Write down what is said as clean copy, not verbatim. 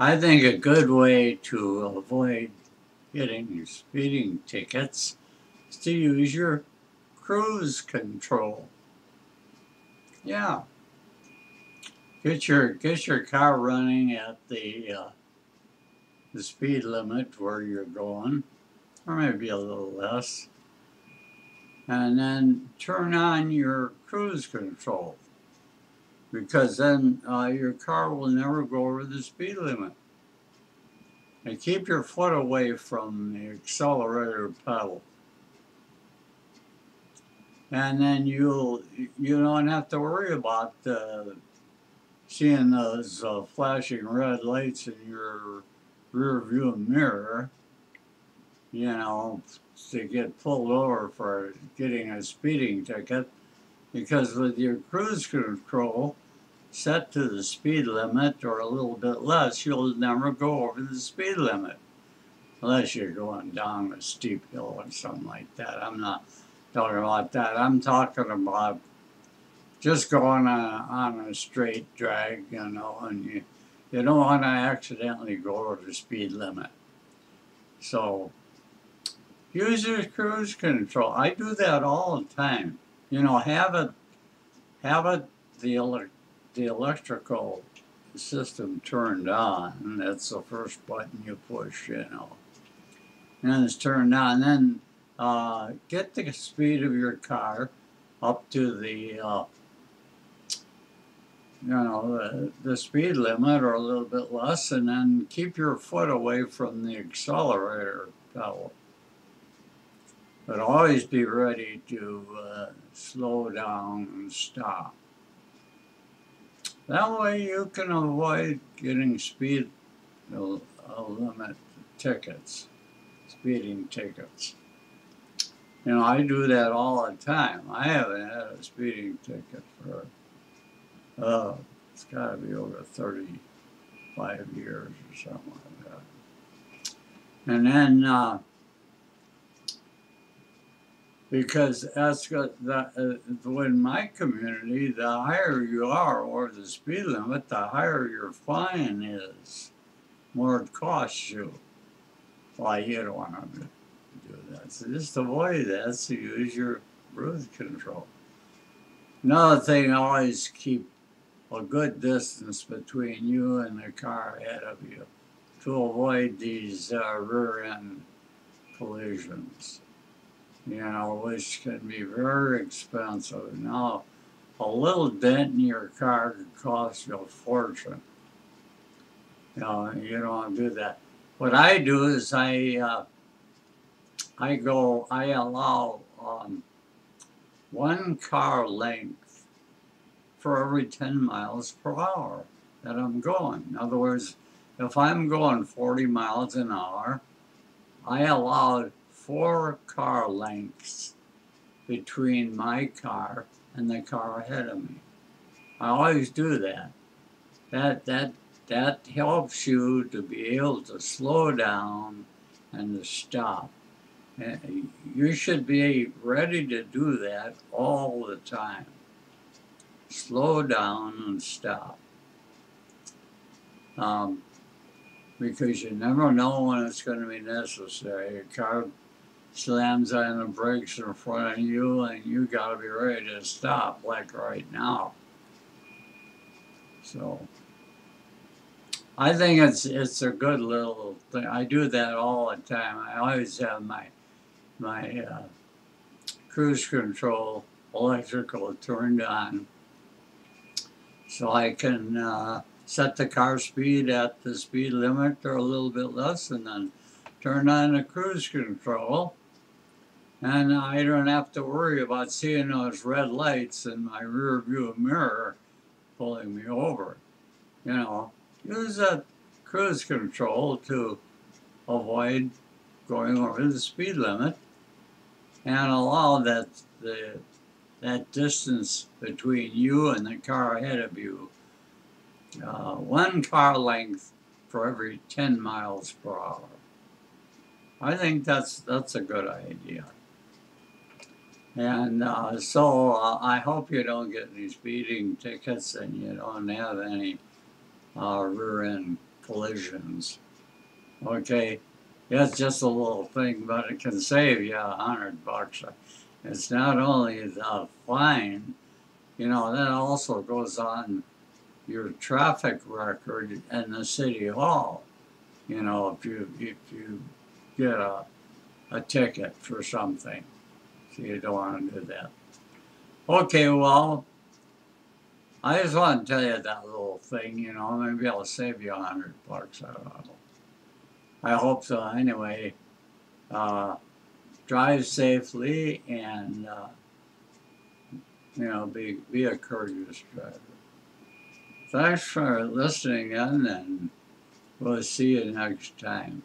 I think a good way to avoid getting speeding tickets is to use your cruise control. Yeah, get your car running at the speed limit where you're going, or maybe a little less, and then turn on your cruise control because then your car will never go over the speed limit. And keep your foot away from the accelerator pedal. And then you don't have to worry about seeing those flashing red lights in your rear view mirror, you know, to get pulled over for getting a speeding ticket. Because with your cruise control set to the speed limit or a little bit less, you'll never go over the speed limit. Unless you're going down a steep hill or something like that. I'm not talking about that. I'm talking about just going on a straight drag, and you don't want to accidentally go over the speed limit. So use your cruise control. I do that all the time. Have it the electrical system turned on. That's the first button you push. And it's turned on. Then get the speed of your car up to the speed limit or a little bit less, and then keep your foot away from the accelerator pedal. But always be ready to slow down and stop. That way you can avoid getting speed limit tickets, speeding tickets. I do that all the time. I haven't had a speeding ticket for, it's got to be over 35 years or something like that. And then, because that's got that, in my community, the higher you are over the speed limit, the higher your fine is, more it costs you. Well, you don't want to do that. So just avoid that. So use your cruise control. Another thing, always keep a good distance between you and the car ahead of you to avoid these rear end collisions, which can be very expensive. Now, a little dent in your car could cost you a fortune. You don't want to do that. What I do is I allow 1 car length for every 10 miles per hour that I'm going. In other words, if I'm going 40 miles an hour, I allowed 4 car lengths between my car and the car ahead of me. I always do that. That helps you to be able to slow down and to stop. And you should be ready to do that all the time. Slow down and stop. Because you never know when it's going to be necessary. Your car slams on the brakes in front of you, and you got to be ready to stop, like right now. So I think it's a good little thing. I do that all the time. I always have my cruise control electrical turned on, so I can set the car speed at the speed limit or a little bit less, and then turn on the cruise control, and I don't have to worry about seeing those red lights in my rear view mirror pulling me over. Use that cruise control to avoid going over the speed limit and allow that distance between you and the car ahead of you, 1 car length for every 10 miles per hour. I think that's a good idea. And so I hope you don't get any speeding tickets and you don't have any rear end collisions. Okay, that's just a little thing, but it can save you $100. It's not only the fine, you know, that also goes on your traffic record in the city hall. You know, if you get a ticket for something, so you don't want to do that. Okay, well, I just want to tell you that little thing. You know, maybe I'll save you $100. I don't know. I hope so. Anyway, uh, drive safely and you know, be a courteous driver. Thanks for listening in, and we'll see you next time.